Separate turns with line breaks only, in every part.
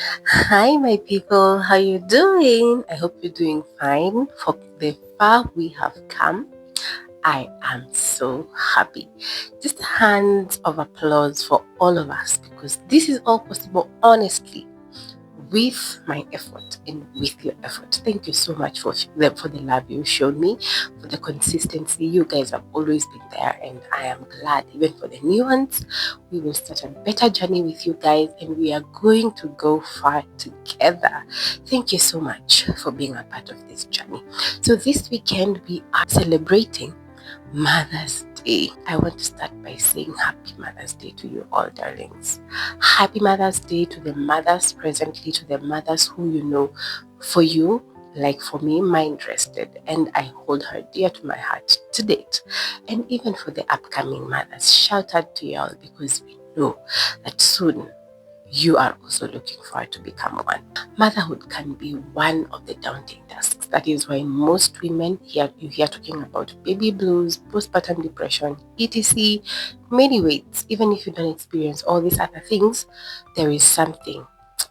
Hi, my people. How you doing? I hope you're doing fine. For the far we have come, I am so happy. Just hands of applause for all of us because this is all possible honestly with my effort and with your effort. Thank you so much for the love you showed me, for the consistency. You guys have always been there, and I am glad. Even for the new ones, we will start a better journey with you guys, and we are going to go far together. Thank you so much for being a part of this journey. So this weekend we are celebrating Mother's Day. I want to start by saying Happy Mother's Day to you all, darlings. Happy Mother's Day to the mothers presently, to the mothers who you know. For you, like for me, mind rested, and I hold her dear to my heart to date. And even for the upcoming mothers, shout out to y'all because we know that soon you are also looking forward to become one. Motherhood can be one of the daunting tasks. That is why most women you hear talking about baby blues, postpartum depression, etc. Many ways. Even if you don't experience all these other things, there is something.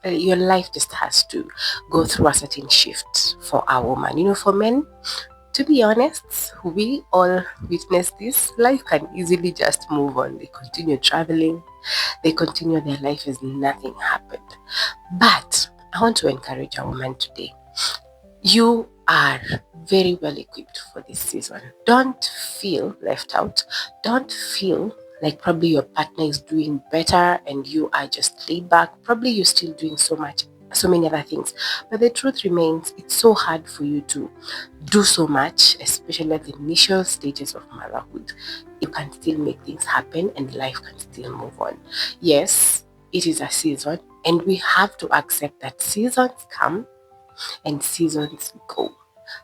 Your life just has to go through a certain shift for a woman. For men, to be honest, we all witness this. Life can easily just move on. They continue traveling, they continue their life as nothing happened. But I want to encourage a woman today. You are very well equipped for this season. Don't feel left out. Don't feel like probably your partner is doing better and you are just laid back. Probably you're still doing so many other things. But the truth remains, it's so hard for you to do so much, especially at the initial stages of motherhood. You can still make things happen and life can still move on. Yes, it is a season, and we have to accept that seasons come and seasons go.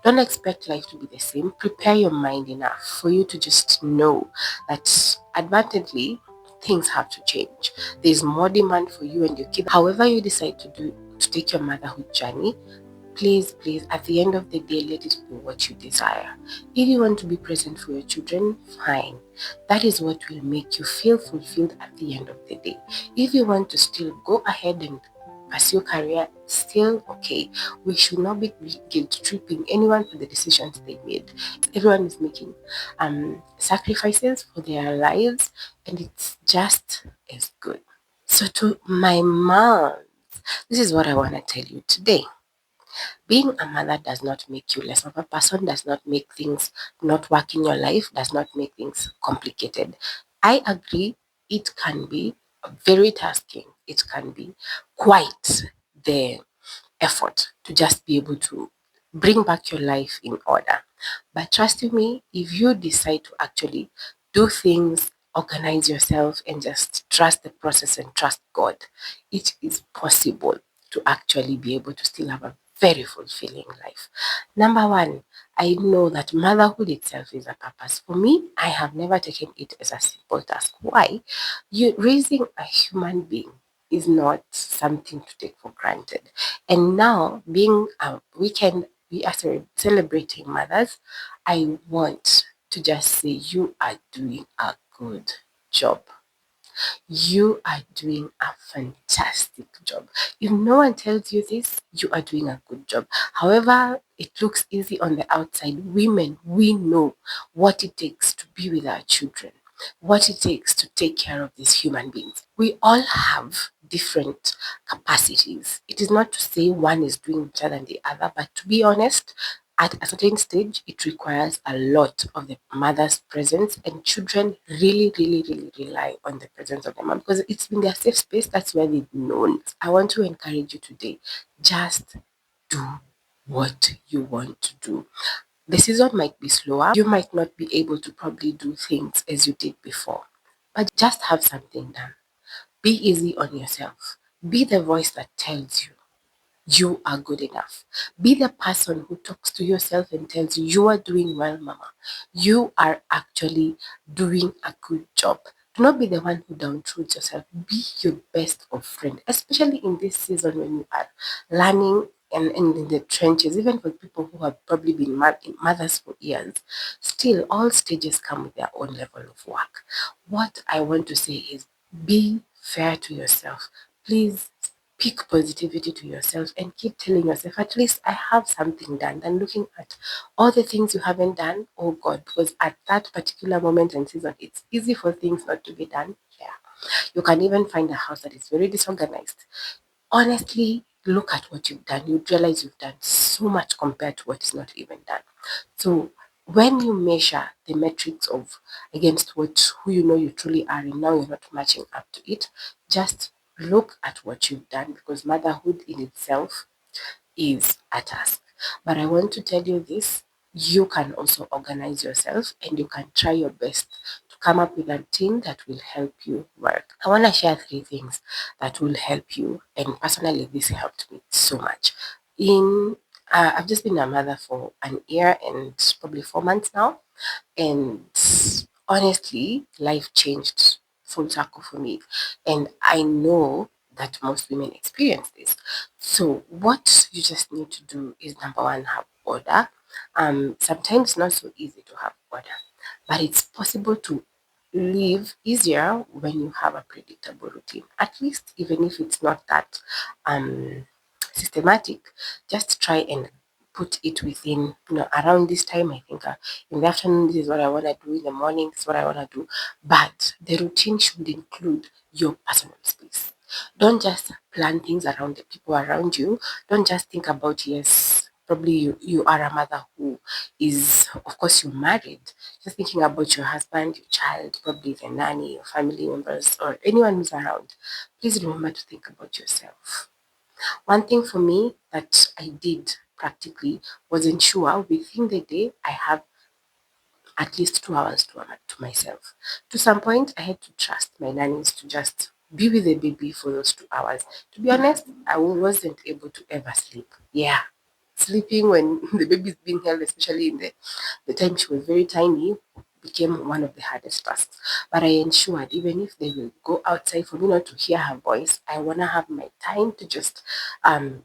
Don't expect life to be the same. Prepare your mind enough for you to just know that advantageously things have to change. There's more demand for you and your kids. However, you decide to take your motherhood journey, please, at the end of the day, let it be what you desire. If you want to be present for your children, fine. That is what will make you feel fulfilled at the end of the day. If you want to still go ahead and pursue career, still okay. We should not be guilt tripping anyone for the decisions they made. Everyone is making sacrifices for their lives, and it's just as good. So, to my mom, this is what I want to tell you today. Being a mother does not make you less of a person, does not make things not work in your life, does not make things complicated. I agree, it can be very tasking. It can be quite the effort to just be able to bring back your life in order. But trust me, if you decide to actually do things, organize yourself, and just trust the process and trust God, it is possible to actually be able to still have a very fulfilling life. Number one, I know that motherhood itself is a purpose. For me, I have never taken it as a simple task. Why? You raising a human being is not something to take for granted. And now, being a weekend, we are celebrating mothers, I want to just say you are doing a good job. You are doing a fantastic job. If no one tells you this, you are doing a good job. However, it looks easy on the outside. Women, we know what it takes to be with our children, what it takes to take care of these human beings. We all have different capacities. It is not to say one is doing better than the other, but to be honest, at a certain stage, it requires a lot of the mother's presence, and children really rely on the presence of the mom because it's been their safe space. That's where they've known. I want to encourage you today, just do what you want to do. The season might be slower. You might not be able to probably do things as you did before, but just have something done. Be easy on yourself. Be the voice that tells you are good enough. Be the person who talks to yourself and tells you you are doing well, mama. You are actually doing a good job. Do not be the one who downtruths yourself. Be your best of friend, especially in this season when you are learning and in the trenches, even for people who have probably been mothers for years. Still, all stages come with their own level of work. What I want to say is be fair to yourself. Please Speak positivity to yourself and keep telling yourself, at least I have something done, than looking at all the things you haven't done. Oh God, because at that particular moment and season, it's easy for things not to be done. Yeah. You can even find a house that is very disorganized. Honestly, look at what you've done. You realize you've done so much compared to what is not even done. So when you measure the metrics of against what who you know you truly are and now you're not matching up to it, just look at what you've done, because motherhood in itself is a task. But I want to tell you this, you can also organize yourself and you can try your best to come up with a routine that will help you work. I want to share three things that will help you, and personally, this helped me so much. In I've just been a mother for an year and probably 4 months now, and honestly, life changed full circle for me. And I know that most women experience this. So what you just need to do is, number one, have order. Sometimes not so easy to have order, but it's possible to live easier when you have a predictable routine. At least even if it's not that um systematic, just try and put it within, around this time. I think in the afternoon, this is what I want to do. In the morning, this is what I want to do. But the routine should include your personal space. Don't just plan things around the people around you. Don't just think about, yes, probably you are a mother who is, of course, you're married. Just thinking about your husband, your child, probably the nanny, your family members, or anyone who's around. Please remember to think about yourself. One thing for me that I did practically was ensure within the day I have at least 2 hours to myself. To some point, I had to trust my nannies to just be with the baby for those 2 hours. To be honest, I wasn't able to ever sleep. Yeah. Sleeping when the baby is being held, especially in the time she was very tiny, became one of the hardest tasks. But I ensured, even if they will go outside for me not to hear her voice, I want to have my time to just um,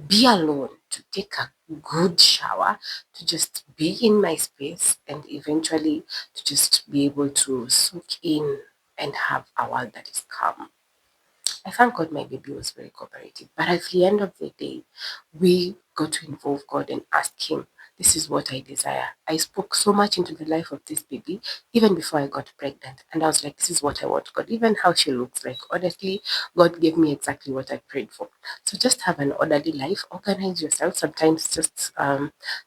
be alone, to take a good shower, to just be in my space, and eventually to just be able to soak in and have a world that is calm. I thank God my baby was very cooperative. But at the end of the day, we got to involve God and ask Him, this is what I desire. I spoke so much into the life of this baby even before I got pregnant. And I was like, this is what I want, God. Even how she looks like. Honestly, God gave me exactly what I prayed for. So just have an orderly life. Organize yourself. Sometimes just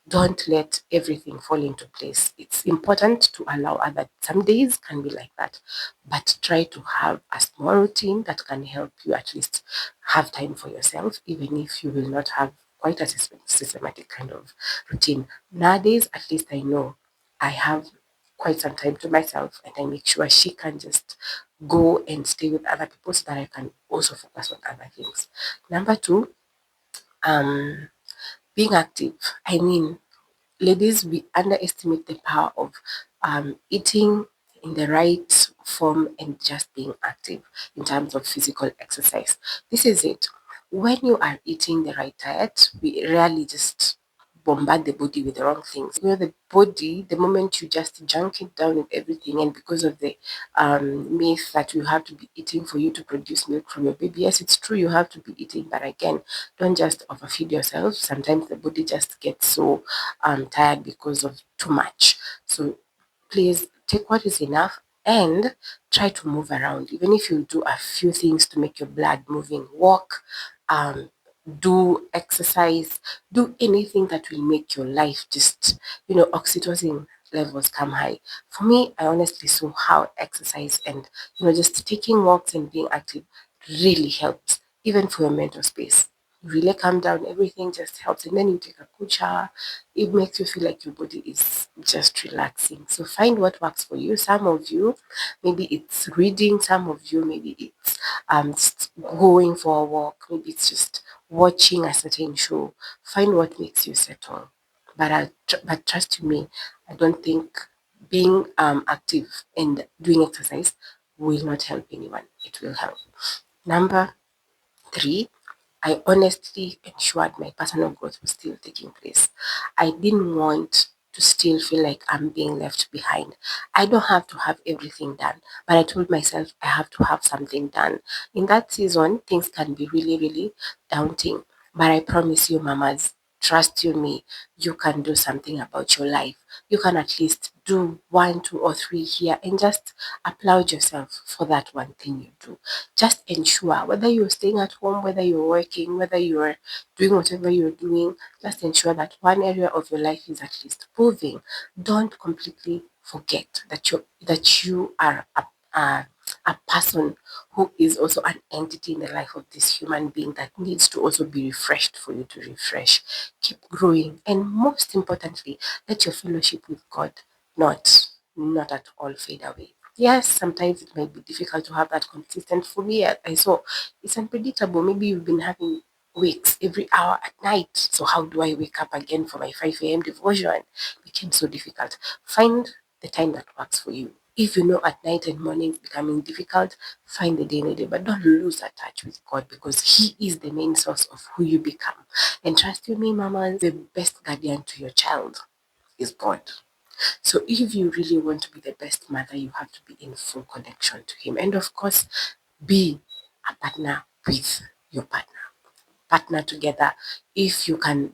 don't let everything fall into place. It's important to allow other, some days can be like that, but try to have a small routine that can help you at least have time for yourself, even if you will not have quite a systematic kind of routine. Nowadays, at least I know I have quite some time to myself, and I make sure she can just go and stay with other people so that I can also focus on other things. Number two, um, being active. I mean, ladies, we underestimate the power of eating in the right form and just being active in terms of physical exercise. This is it. When you are eating the right diet, we rarely just bombard the body with the wrong things. The body, the moment you just junk it down with everything, and because of the myth that you have to be eating for you to produce milk from your baby, yes, it's true, you have to be eating, but again, don't just overfeed yourself. Sometimes the body just gets so tired because of too much. So please take what is enough and try to move around. Even if you do a few things to make your blood moving, walk, um, do exercise, do anything that will make your life just, oxytocin levels come high. For me, I honestly saw how exercise and, just taking walks and being active really helps, even for your mental space. You really calm down, everything just helps. And then you take a good shower, it makes you feel like your body is just relaxing. So find what works for you. Some of you, maybe it's reading. Some of you, maybe it's just going for a walk. Maybe it's just watching a certain show. Find what makes you settle. But trust me, I don't think being active and doing exercise will not help anyone. It will help. Number three, I honestly ensured my personal growth was still taking place. I didn't want to still feel like I'm being left behind. I don't have to have everything done, but I told myself I have to have something done. In that season, things can be really, really daunting. But I promise you, mamas, trust you me, you can do something about your life. You can at least do one, two, or three here and just applaud yourself for that one thing you do. Just ensure whether you're staying at home, whether you're working, whether you're doing whatever you're doing, just ensure that one area of your life is at least moving. Don't completely forget that you are a person who is also an entity in the life of this human being that needs to also be refreshed for you to refresh. Keep growing, and most importantly, let your fellowship with God not at all fade away. Yes, sometimes it might be difficult to have that consistent. For me, I saw it's unpredictable. Maybe you've been having wakes every hour at night. So how do I wake up again for my 5 a.m. devotion? It became so difficult. Find the time that works for you. If you know at night and morning becoming difficult, find the day and the day, but don't lose that touch with God because He is the main source of who you become. And trust you me, mamas, the best guardian to your child is God. So if you really want to be the best mother, you have to be in full connection to Him. And of course, be a partner with your partner together. If you can,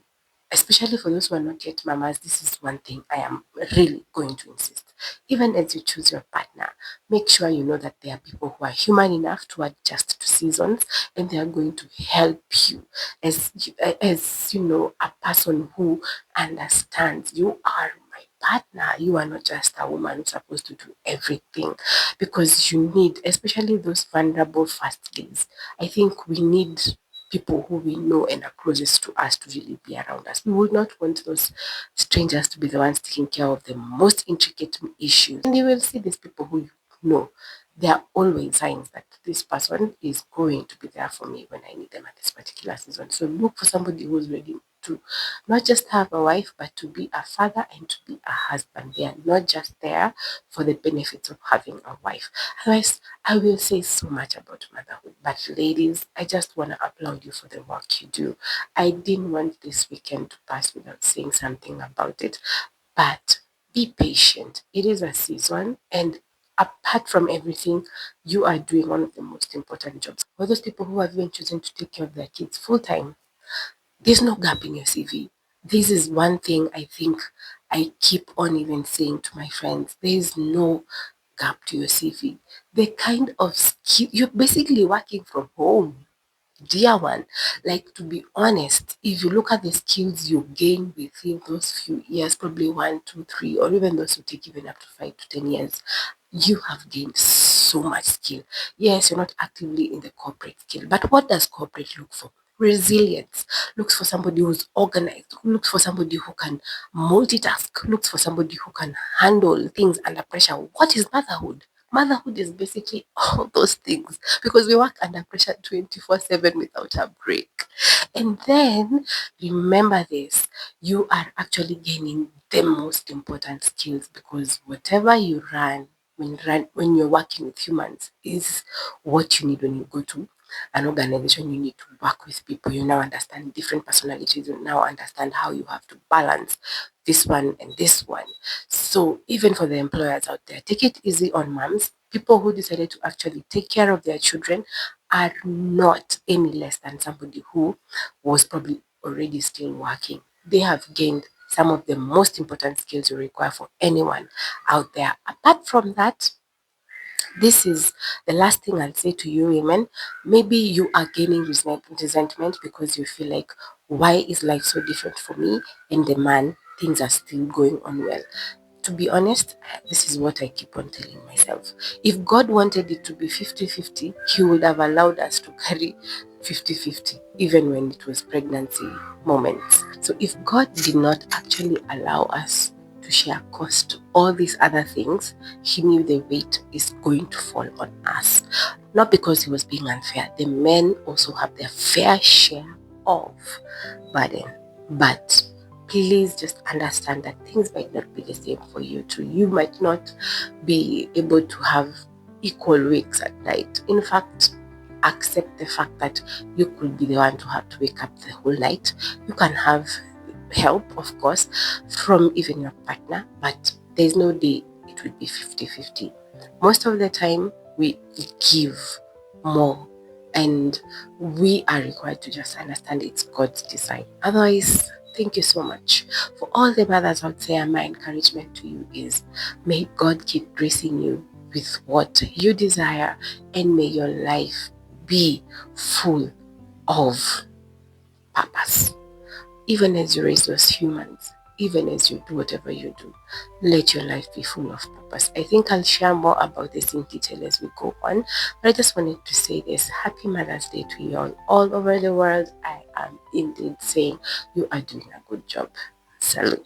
especially for those who are not yet mamas, this is one thing I am really going to insist. Even as you choose your partner, make sure you know that there are people who are human enough to adjust to seasons and they are going to help you as you know, a person who understands you are my partner. You are not just a woman who's supposed to do everything because you need, especially those vulnerable first days. I think we need people who we know and are closest to us to really be around us. We would not want those strangers to be the ones taking care of the most intricate issues. And you will see these people who you know. There are always signs that this person is going to be there for me when I need them at this particular season. So look for somebody who's ready to not just have a wife, but to be a father and to be a husband. They are not just there for the benefits of having a wife. Otherwise, I will say so much about motherhood, but ladies, I just want to applaud you for the work you do. I didn't want this weekend to pass without saying something about it, but be patient. It is a season, and apart from everything, you are doing one of the most important jobs. For those people who have been choosing to take care of their kids full time, there's no gap in your CV. This is one thing I think I keep on even saying to my friends. There's no gap to your CV. The kind of skill you're basically working from home. Dear one, like to be honest, if you look at the skills you gain within those few years, probably 1, 2, 3, or even those who take even up to 5 to 10 years, you have gained so much skill. Yes, you're not actively in the corporate skill, but what does corporate look for? Resilience. Looks for somebody who's organized, looks for somebody who can multitask, looks for somebody who can handle things under pressure. What is motherhood? Motherhood is basically all those things because we work under pressure 24/7 without a break. And then remember this, you are actually gaining the most important skills because whatever you when you're working with humans is what you need when you go to an organization. You need to work with people. You now understand different personalities. You now understand how you have to balance this one and this one. So even for the employers out there, take it easy on moms. People who decided to actually take care of their children are not any less than somebody who was probably already still working. They have gained some of the most important skills you require for anyone out there. Apart from that, this is the last thing I'll say to you women. Maybe you are gaining resentment because you feel like, why is life so different for me and the man, things are still going on well. To be honest, this is what I keep on telling myself. If God wanted it to be 50-50, He would have allowed us to carry 50-50, even when it was pregnancy moments. So if God did not actually allow us to share cost, all these other things, He knew the weight is going to fall on us. Not because He was being unfair. The men also have their fair share of burden. But please just understand that things might not be the same for you too. You might not be able to have equal wakes at night. In fact, accept the fact that you could be the one to have to wake up the whole night. You can have help, of course, from even your partner, but there's no day it would be 50-50. Most of the time, we give more, and we are required to just understand it's God's design. Otherwise, thank you so much. For all the mothers out there, my encouragement to you is may God keep gracing you with what you desire, and may your life be full of purpose. Even as you raise those humans, even as you do whatever you do, let your life be full of purpose. I think I'll share more about this in detail as we go on, but I just wanted to say this. Happy Mother's Day to you all over the world. I am indeed saying you are doing a good job. Salute.